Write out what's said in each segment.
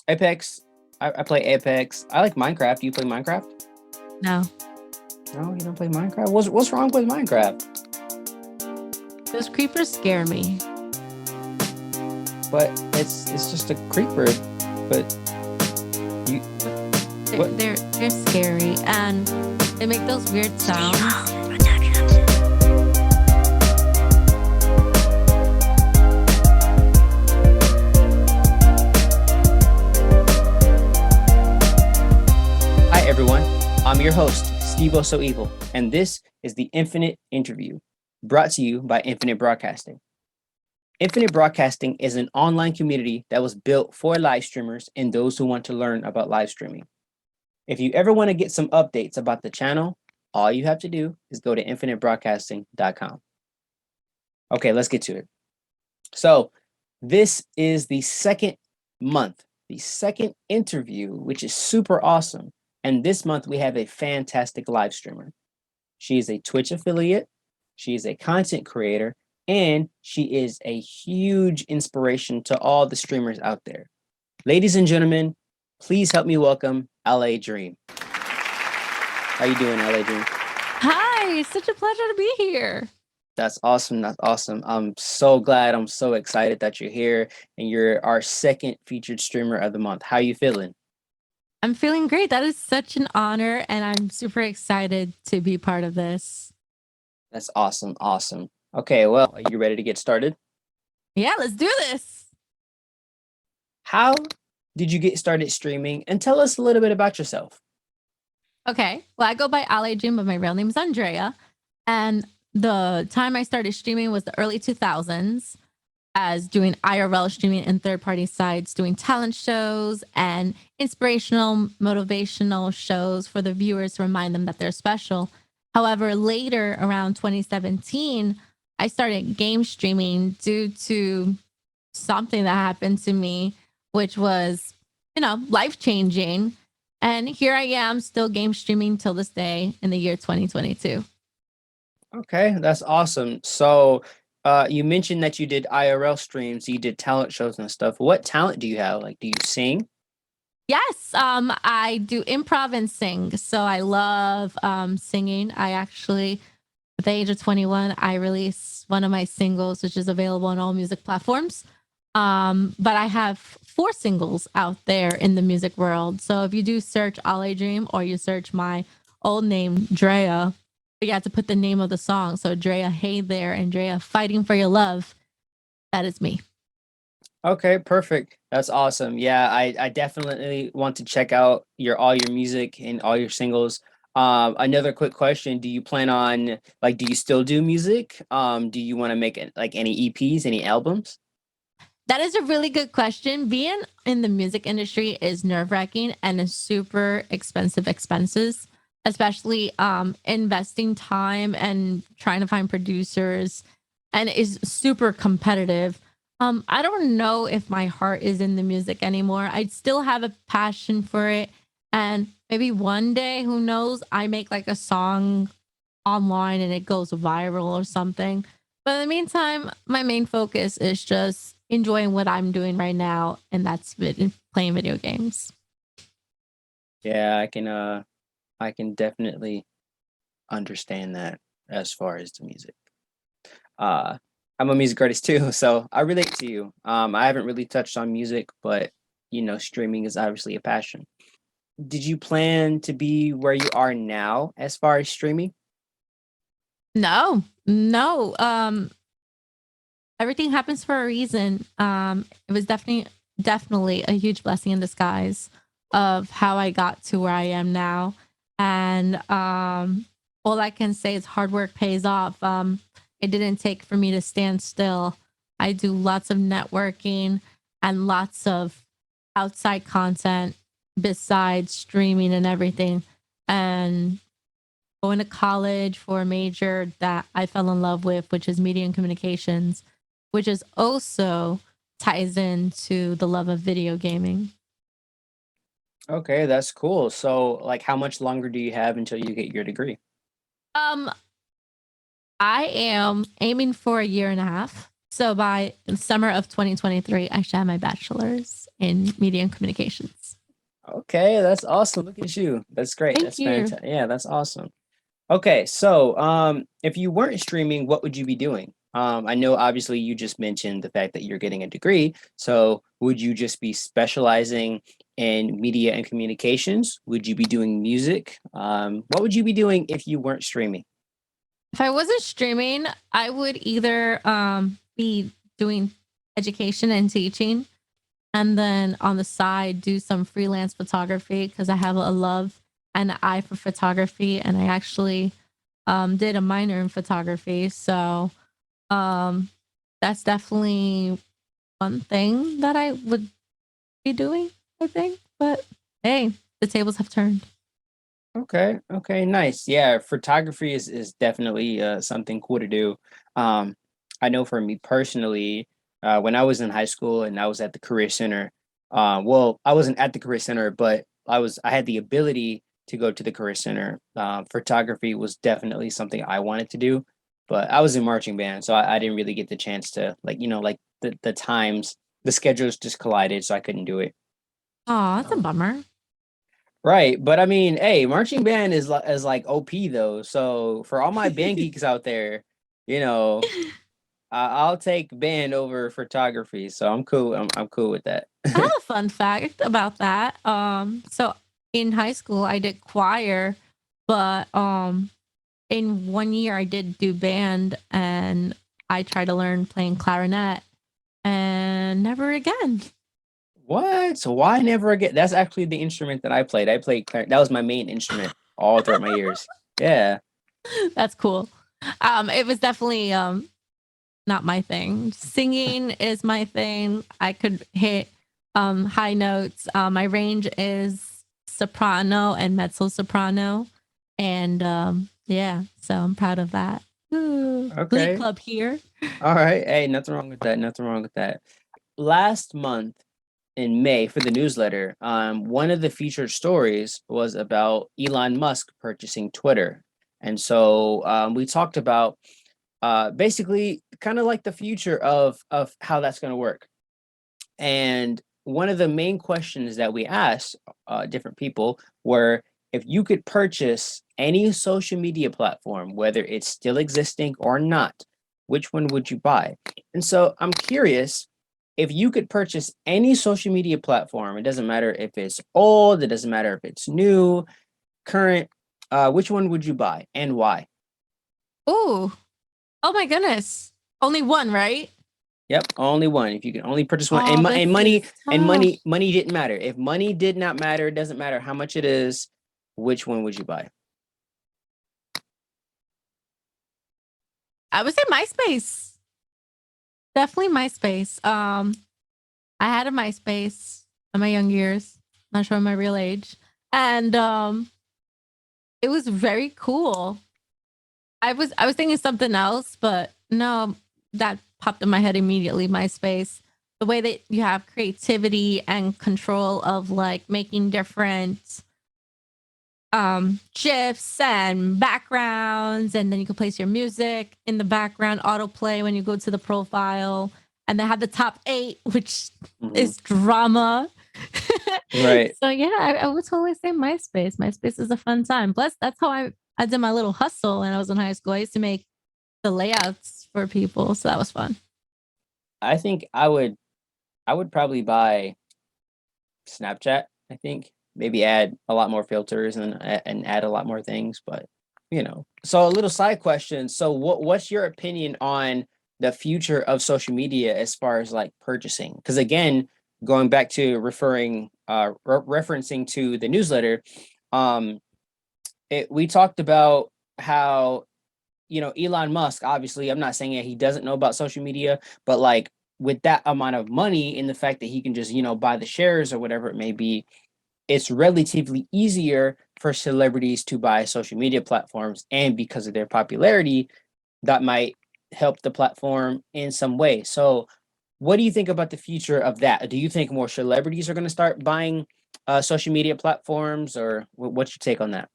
Apex. I play Apex. I like Minecraft. Do you play Minecraft? No, No, you don't play Minecraft. What's wrong with Minecraft? those creepers scare me. But it's just a creeper. But you They're, what? they're they're scary and they make those weird sounds. Hi everyone. I'm your host, Steve So Evil, and this is the Infinite Interview, brought to you by Infinite Broadcasting. Infinite Broadcasting is an online community that was built for live streamers and those who want to learn about live streaming. If you ever want to get some updates about the channel, all you have to do is go to infinitebroadcasting.com. Okay, let's get to it. So, this is the second month, the second interview, which is super awesome. And this month, we have a fantastic live streamer. She is a Twitch affiliate, she is a content creator, and she is a huge inspiration to all the streamers out there. Ladies and gentlemen, please help me welcome ALEDream. How you doing, ALEDream? Hi, it's such a pleasure to be here. That's awesome. That's awesome. I'm so glad. I'm so excited that you're here and you're our second featured streamer of the month. How you feeling? I'm feeling great. That is such an honor, and I'm super excited to be part of this. That's awesome. Awesome. Okay, well, are you ready to get started? Yeah, let's do this. How did you get started streaming? And tell us a little bit about yourself. Okay. Well, I go by ALEDream, but my real name is Andrea. And the time I started streaming was the early 2000s as doing IRL streaming and third party sites, doing talent shows and inspirational, motivational shows for the viewers to remind them that they're special. However, later around 2017, I started game streaming due to something that happened to me, which was, life changing. And here I am still game streaming till this day in the year 2022. Okay, that's awesome. So, you mentioned that you did IRL streams, you did talent shows and stuff. What talent do you have? Like, do you sing? Yes, I do improv and sing. So I love singing. I actually, at the age of 21, I released one of my singles, which is available on all music platforms. But I have 4 singles out there in the music world. So if you do search ALEDream or you search my old name, Drea, you have to put the name of the song. So Drea, hey there, and Drea, fighting for your love. That is me. Okay, perfect. That's awesome. Yeah, I definitely want to check out all your music and all your singles. Another quick question: do you plan on do you still do music? Do you want to make like any EPs, any albums? That is a really good question. Being in the music industry is nerve wracking and is super expensive expenses, especially investing time and trying to find producers, and is super competitive. I don't know if my heart is in the music anymore. I still have a passion for it. And maybe one day, who knows, I make like a song online and it goes viral or something. But in the meantime, my main focus is just enjoying what I'm doing right now, and that's playing video games. Yeah, I can definitely understand that as far as the music. Uh, I'm a music artist too, so I relate to you. I haven't really touched on music, but streaming is obviously a passion. Did you plan to be where you are now as far as streaming? No, no. Everything happens for a reason. It was definitely a huge blessing in disguise of how I got to where I am now. And all I can say is hard work pays off. It didn't take for me to stand still. I do lots of networking and lots of outside content besides streaming and everything. And going to college for a major that I fell in love with, which is media and communications, which is also ties into the love of video gaming. Okay, that's cool. So, like, how much longer do you have until you get your degree? Um, I am aiming for a year and a half. So by the summer of 2023, I should have my bachelor's. in media and communications. Okay, that's awesome. Look at you. That's great. Thank That's you. fantastic. Yeah, that's awesome. Okay, so if you weren't streaming, what would you be doing? I know obviously you just mentioned the fact that you're getting a degree. So would you just be specializing in media and communications? Would you be doing music? What would you be doing if you weren't streaming? If I wasn't streaming, I would either be doing education and teaching, and then on the side do some freelance photography because I have a love and an eye for photography, and I actually did a minor in photography. So um, that's definitely one thing that I would be doing, I think. But hey, the tables have turned. Okay, okay, nice. Yeah, photography is definitely something cool to do. Um, I know for me personally, when I was in high school and I was at the career center, well, I wasn't at the career center, but I had the ability to go to the career center. Photography was definitely something I wanted to do, but I was in marching band, so I didn't really get the chance to like, like the times, the schedules just collided, so I couldn't do it. Oh, that's a Um, bummer. Right, but I mean, hey, marching band is like OP though. So for all my band geeks out there, you know, I'll take band over photography. So I'm cool. I'm cool with that. I have a fun fact about that. So in high school, I did choir, but in 1 year, I did do band, and I tried to learn playing clarinet, and never again. What? So why never again? That's actually the instrument that I played. I played that was my main instrument all throughout my years. Yeah. That's cool. It was definitely not my thing. Singing is my thing. I could hit high notes. My range is soprano and mezzo soprano. And yeah, so I'm proud of that. Ooh, Glee Okay. Club here. All right. Hey, nothing wrong with that. Nothing wrong with that. Last month in May for the newsletter, one of the featured stories was about Elon Musk purchasing Twitter. And so we talked about basically kind of like the future of how that's going to work. And one of the main questions that we asked different people were if you could purchase any social media platform, whether it's still existing or not, which one would you buy? And so I'm curious if you could purchase any social media platform, it doesn't matter if it's old, it doesn't matter if it's new, current, which one would you buy and why? Ooh, oh my goodness. Only one, right? Yep, only one. If you can only purchase one, Oh, this and is money and tough. money didn't matter. If money did not matter, it doesn't matter how much it is. Which one would you buy? I would say MySpace. Definitely MySpace. I had a MySpace in my young years, not showing my real age. And it was very cool. I was thinking something else, but no, that popped in my head immediately. MySpace, the way that you have creativity and control of like making different gifs and backgrounds, and then you can place your music in the background, autoplay when you go to the profile, and they have the top 8, which Mhm. is drama. Right. So yeah, I would totally say MySpace. MySpace is a fun time. Plus, that's how I did my little hustle when I was in high school. I used to make the layouts for people, so that was fun. I think I would probably buy Snapchat. I think maybe add a lot more filters and add a lot more things, but So a little side question. So what's your opinion on the future of social media as far as like purchasing? Because again, going back to referencing to the newsletter, um, we talked about how Elon Musk, obviously, I'm not saying that he doesn't know about social media, but like with that amount of money and the fact that he can just, buy the shares or whatever it may be, it's relatively easier for celebrities to buy social media platforms. And because of their popularity, that might help the platform in some way. So, what do you think about the future of that? Do you think more celebrities are going to start buying social media platforms, or what's your take on that?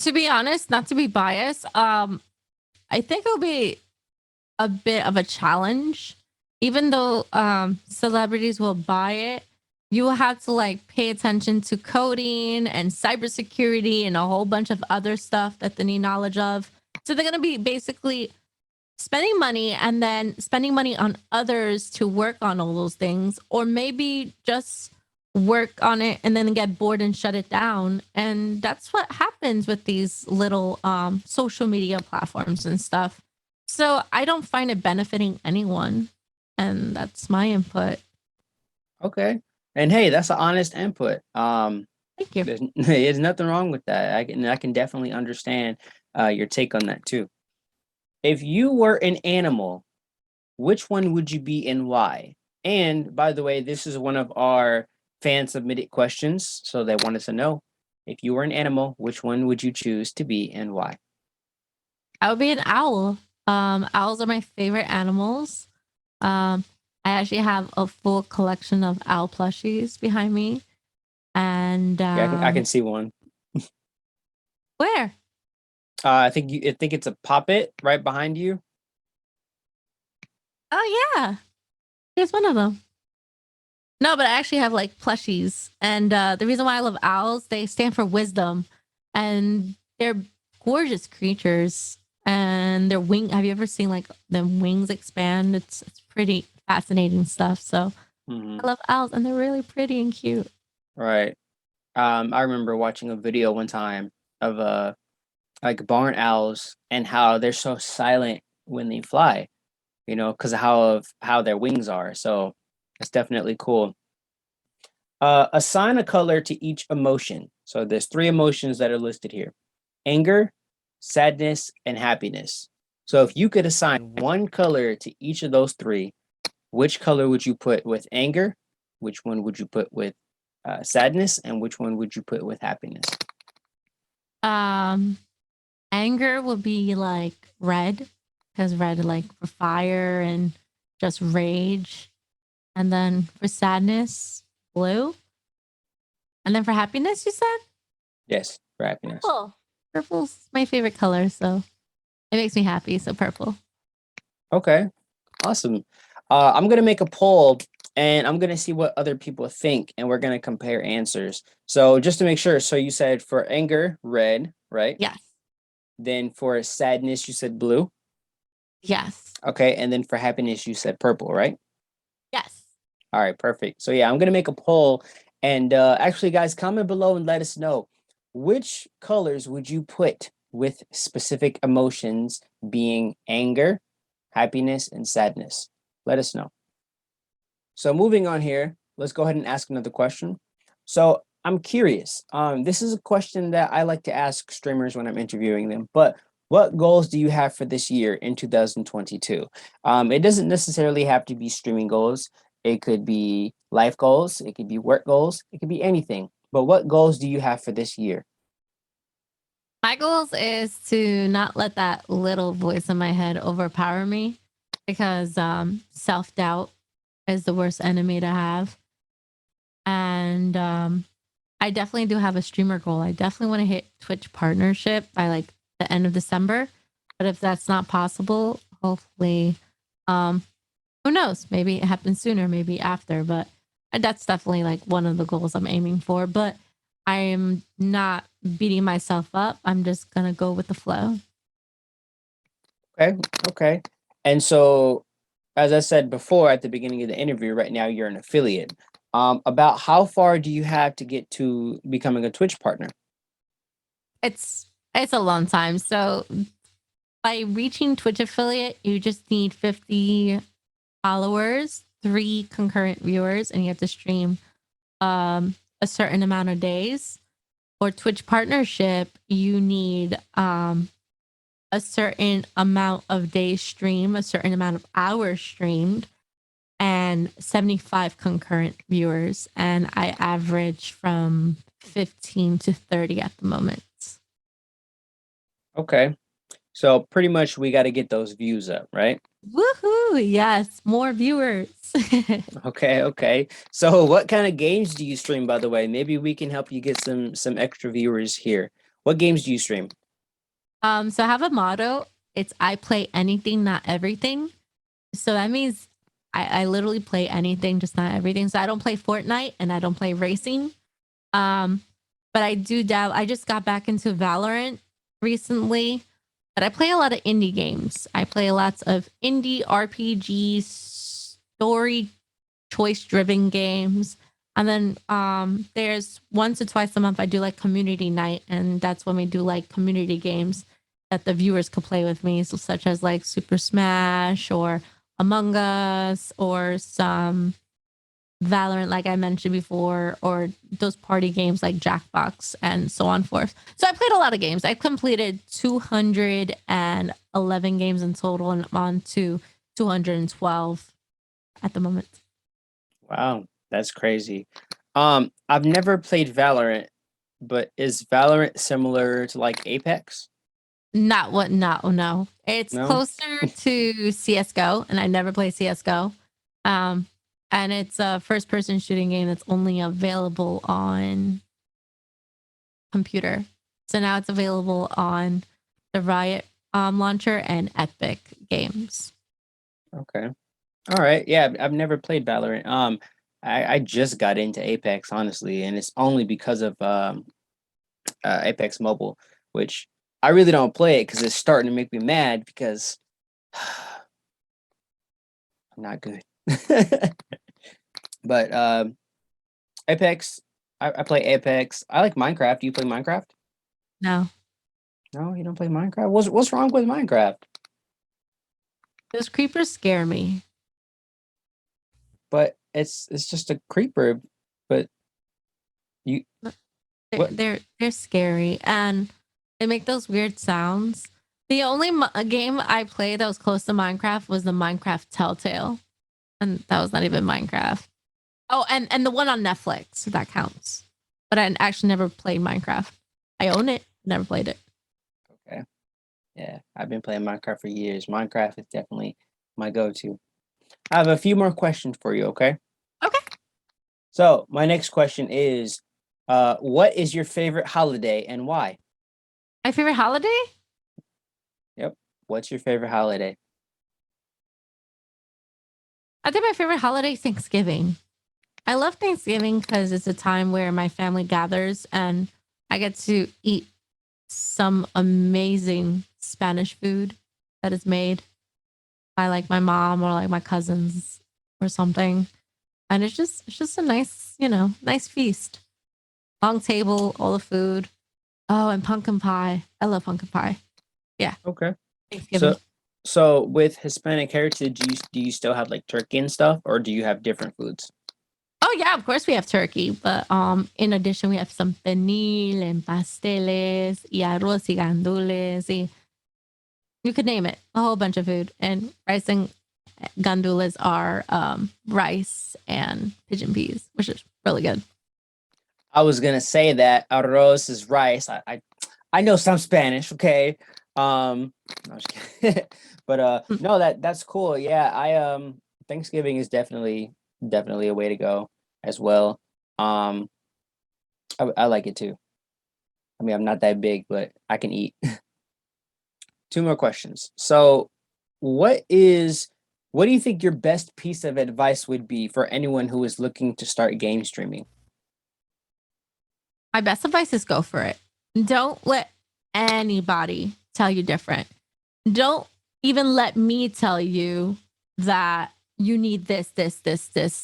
To be honest, not to be biased, I think it'll be a bit of a challenge even though celebrities will buy it, you will have to like pay attention to coding and cybersecurity and a whole bunch of other stuff that they need knowledge of. So they're going to be basically spending money and then spending money on others to work on all those things, or maybe just work on it and then get bored and shut it down. And that's what happens with these little social media platforms and stuff. So I don't find it benefiting anyone. And that's my input. Okay. And hey, that's an honest input. Thank you. There's nothing wrong with that. I can definitely understand your take on that too. If you were an animal, which one would you be and why? And by the way, this is one of our fan submitted questions. So they want us to know, if you were an animal, which one would you choose to be and why? I would be an owl. Owls are my favorite animals. Um, I actually have a full collection of owl plushies behind me. And Yeah, I can see one. where? I think it's a poppet right behind you. Oh yeah, here's one of them. No, but I actually have like plushies, and the reason why I love owls, they stand for wisdom, and they're gorgeous creatures. And their wing. Have you ever seen like the wings expand? It's pretty fascinating stuff. So Mhm. I love owls, and they're really pretty and cute. Right. I remember watching a video one time of like barn owls and how they're so silent when they fly, because of how their wings are. So it's definitely cool. Assign a color to each emotion. So there's three emotions that are listed here: anger, sadness, and happiness. So if you could assign one color to each of those three, which color would you put with anger? Which one would you put with sadness? And which one would you put with happiness? Um, Anger will be like red, because red like for fire and just rage. And then for sadness, blue. And then for happiness, you said Yes, for happiness. purple. Purple's my favorite color, so it makes me happy. So purple. Okay, awesome. I'm gonna make a poll and I'm gonna see what other people think, and we're gonna compare answers. So just to make sure, so you said for anger, red, right? Yes. Then for sadness, you said blue. Yes. Okay, and then for happiness, you said purple, right? Yes. All right, perfect. So yeah, I'm gonna make a poll, and actually, guys, comment below and let us know which colors would you put with specific emotions, being anger, happiness, and sadness. Let us know. So moving on here, let's go ahead and ask another question. So I'm curious. This is a question that I like to ask streamers when I'm interviewing them. But what goals do you have for this year in 2022? It doesn't necessarily have to be streaming goals. It could be life goals. It could be work goals. It could be anything. But what goals do you have for this year? My goals is to not let that little voice in my head overpower me, because self doubt is the worst enemy to have. And I definitely do have a streamer goal. I definitely want to hit Twitch partnership by like the end of December. But if that's not possible, hopefully, um, who knows? Maybe it happens sooner, maybe after. But that's definitely like one of the goals I'm aiming for. But I am not beating myself up. I'm just gonna go with the flow. Okay, okay. And so, as I said before at the beginning of the interview, right now you're an affiliate. About how far do you have to get to becoming a Twitch partner? It's a long time. So by reaching Twitch affiliate, you just need 50 followers, 3 concurrent viewers, and you have to stream a certain amount of days. For Twitch partnership, you need a certain amount of days stream, a certain amount of hours streamed, and 75 concurrent viewers. And I average from 15 to 30 at the moment. Okay. So pretty much we got to get those views up, right? Woohoo! Yes, more viewers. Okay, okay. So what kind of games do you stream, by the way? Maybe we can help you get some extra viewers here. What games do you stream? So I have a motto. It's I play anything, not everything. So that means I literally play anything, just not everything. So I don't play Fortnite and I don't play racing. Um, but I do dab. I just got back into Valorant recently, but I play a lot of indie games. I play lots of indie RPGs, story choice driven games. And then there's once or twice a month I do like community night, and that's when we do like community games that the viewers could play with me, so such as like Super Smash or Among Us or some Valorant, like I mentioned before, or those party games like Jackbox and so on forth. So I played a lot of games. I completed 211 games in total, and I'm on to 212 at the moment. Wow, that's crazy. I've never played Valorant, but is Valorant similar to like Apex? Not what? No. It's No? closer to CS:GO, and I never play CS:GO. Um, and it's a first-person shooting game that's only available on computer. So now it's available on the Riot launcher and Epic Games. Okay. All right. Yeah, I've never played Valorant. I just got into Apex, honestly, and it's only because of Apex Mobile, which I really don't play it because it's starting to make me mad because I'm not good. But Apex, I play Apex. I like Minecraft. Do you play Minecraft? No, No, you don't play Minecraft. What's wrong with Minecraft? those creepers scare me. But it's just a creeper. But you They're what? they're, they're scary, and they make those weird sounds. The only game I played that was close to Minecraft was the Minecraft Telltale, and that was not even Minecraft. Oh, and the one on Netflix, that counts. But I actually never played Minecraft. I own it, never played it. Okay. Yeah, I've been playing Minecraft for years. Minecraft is definitely my go-to. I have a few more questions for you, okay? Okay. So my next question is, what is your favorite holiday and why? My favorite holiday? Yep. What's your favorite holiday? I think my favorite holiday is Thanksgiving. I love Thanksgiving because it's a time where my family gathers and I get to eat some amazing Spanish food that is made by like my mom or like my cousins or something. And it's just a nice, nice feast. Long table, all the food. Oh, and pumpkin pie. I love pumpkin pie. Yeah, Okay. Thanksgiving. So so with Hispanic heritage, do you still have like turkey and stuff, or do you have different foods? Oh yeah, of course we have turkey, but in addition we have some pernil and pasteles y arroz y gandules y you could name it, a whole bunch of food. And rice and gandules are rice and pigeon peas, which is really good. I was gonna say that arroz is rice. I know some Spanish, okay? No, I'm just kidding. But Mm, no, that's cool. Yeah, Thanksgiving is definitely a way to go as well. Um, I like it too. I mean, I'm not that big, but I can eat. Two more questions. So, what is what do you think your best piece of advice would be for anyone who is looking to start game streaming? My best advice is go for it. Don't let anybody tell you different. Don't even let me tell you that you need this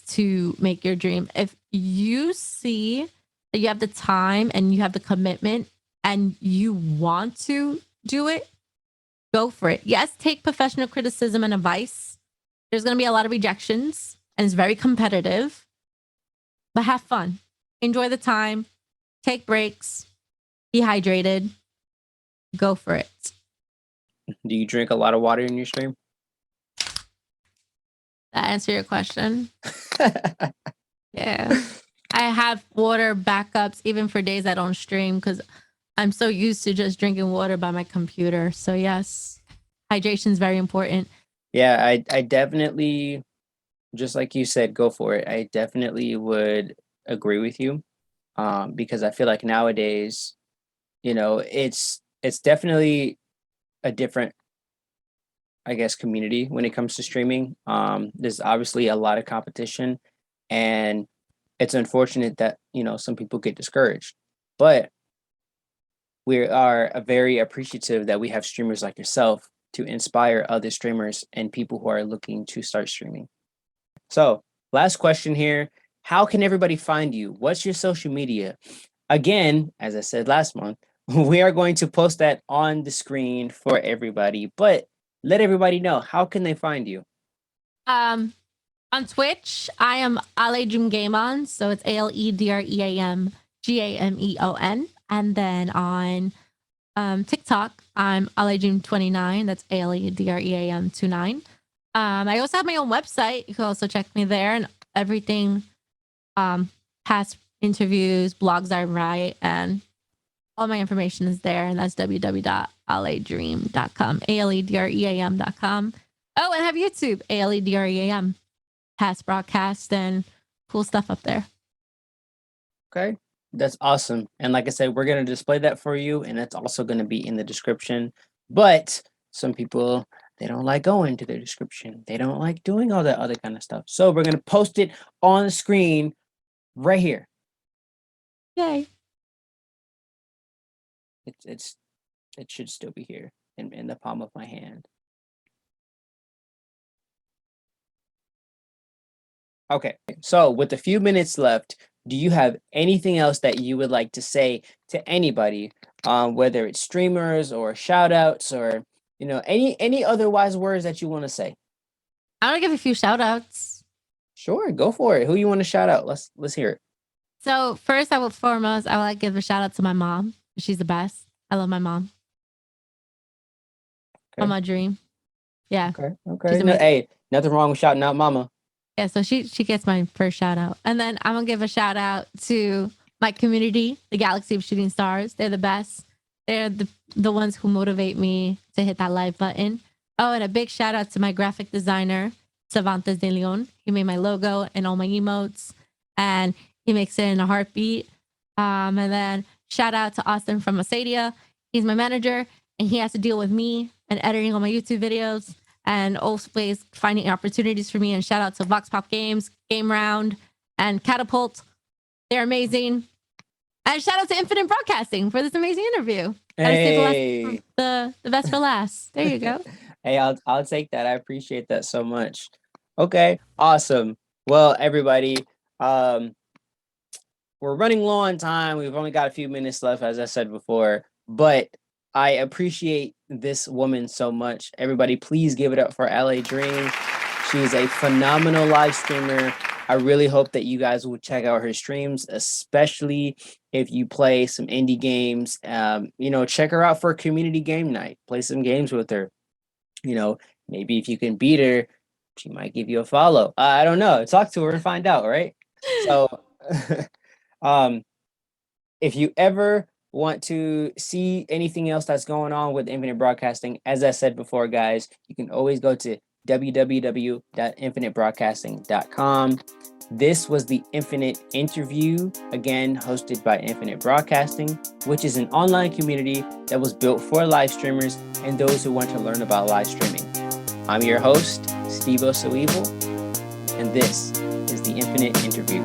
to make your dream. If you see that you have the time and you have the commitment and you want to do it, go for it. Yes, take professional criticism and advice. There's going to be a lot of rejections and it's very competitive, but have fun. Enjoy the time, take breaks, be hydrated, go for it. Do you drink a lot of water in your stream? That answer your question? Yeah. I have water backups even for days I don't stream because I'm so used to just drinking water by my computer. So yes, hydration is very important. Yeah, I definitely, just like you said, go for it. I definitely would agree with you. Because I feel like nowadays, it's definitely a different I guess, community when it comes to streaming. There's obviously a lot of competition, and it's unfortunate that some people get discouraged. But we are very appreciative that we have streamers like yourself to inspire other streamers and people who are looking to start streaming. So, last question here. How can everybody find you? What's your social media? Again, as I said last month, we are going to post that on the screen for everybody, but let everybody know, how can they find you? On Twitch, I am ALEDream Game On, so it's ALEDream GAMEON. And then on TikTok, I'm ALEDream29. That's ALEDREAM29. I also have my own website. You can also check me there, and everything, past interviews, blogs I write, and all my information is there. And that's www.aledream.com, ALEDREAM.com. Oh, and I have YouTube, ALEDREAM, past broadcast and cool stuff up there. Okay, that's awesome. And like I said, we're going to display that for you, and that's also going to be in the description. But some people, they don't like going to their description. They don't like doing all that other kind of stuff. So we're going to post it on the screen right here. Yay. It should still be here in the palm of my hand. Okay, so with a few minutes left, do you have anything else that you would like to say to anybody, whether it's streamers or shout outs or any other wise words that you want to say? I want to give a few shout outs. Sure, go for it. Who you want to shout out? Let's hear it. So first, foremost, I would like to give a shout out to my mom. She's the best. I love my mom. Okay. Mama Dream. Yeah. Okay. No, hey, nothing wrong with shouting out mama. Yeah, so she gets my first shout out. And then I'm gonna give a shout out to my community, the Galaxy of Shooting Stars. They're the best. They're the ones who motivate me to hit that like button. Oh, and a big shout out to my graphic designer, Cervantes de Leon. He made my logo and all my emotes, and he makes it in a heartbeat. And then shout out to Austin from Asadia. He's my manager, and he has to deal with me and editing all my YouTube videos, and always finding opportunities for me. And shout out to Vox Pop Games, Game Round, and Catapult. They're amazing. And shout out to Infinite Broadcasting for this amazing interview. Hey. The best for last. There you go. Hey, I'll take that. I appreciate that so much. Okay, awesome. Well, everybody, we're running low on time. We've only got a few minutes left, as I said before, but I appreciate this woman so much. Everybody, please give it up for ALEDream. She's a phenomenal live streamer. I really hope that you guys will check out her streams, especially if you play some indie games. Check her out for a community game night. Play some games with her. Maybe if you can beat her, she might give you a follow. I don't know. Talk to her and find out, right? So, if you ever want to see anything else that's going on with Infinite Broadcasting, as I said before, guys, you can always go to www.infinitebroadcasting.com. This was the Infinite Interview, again, hosted by Infinite Broadcasting, which is an online community that was built for live streamers and those who want to learn about live streaming. I'm your host, Steve So Evil, and this is the Infinite Interview.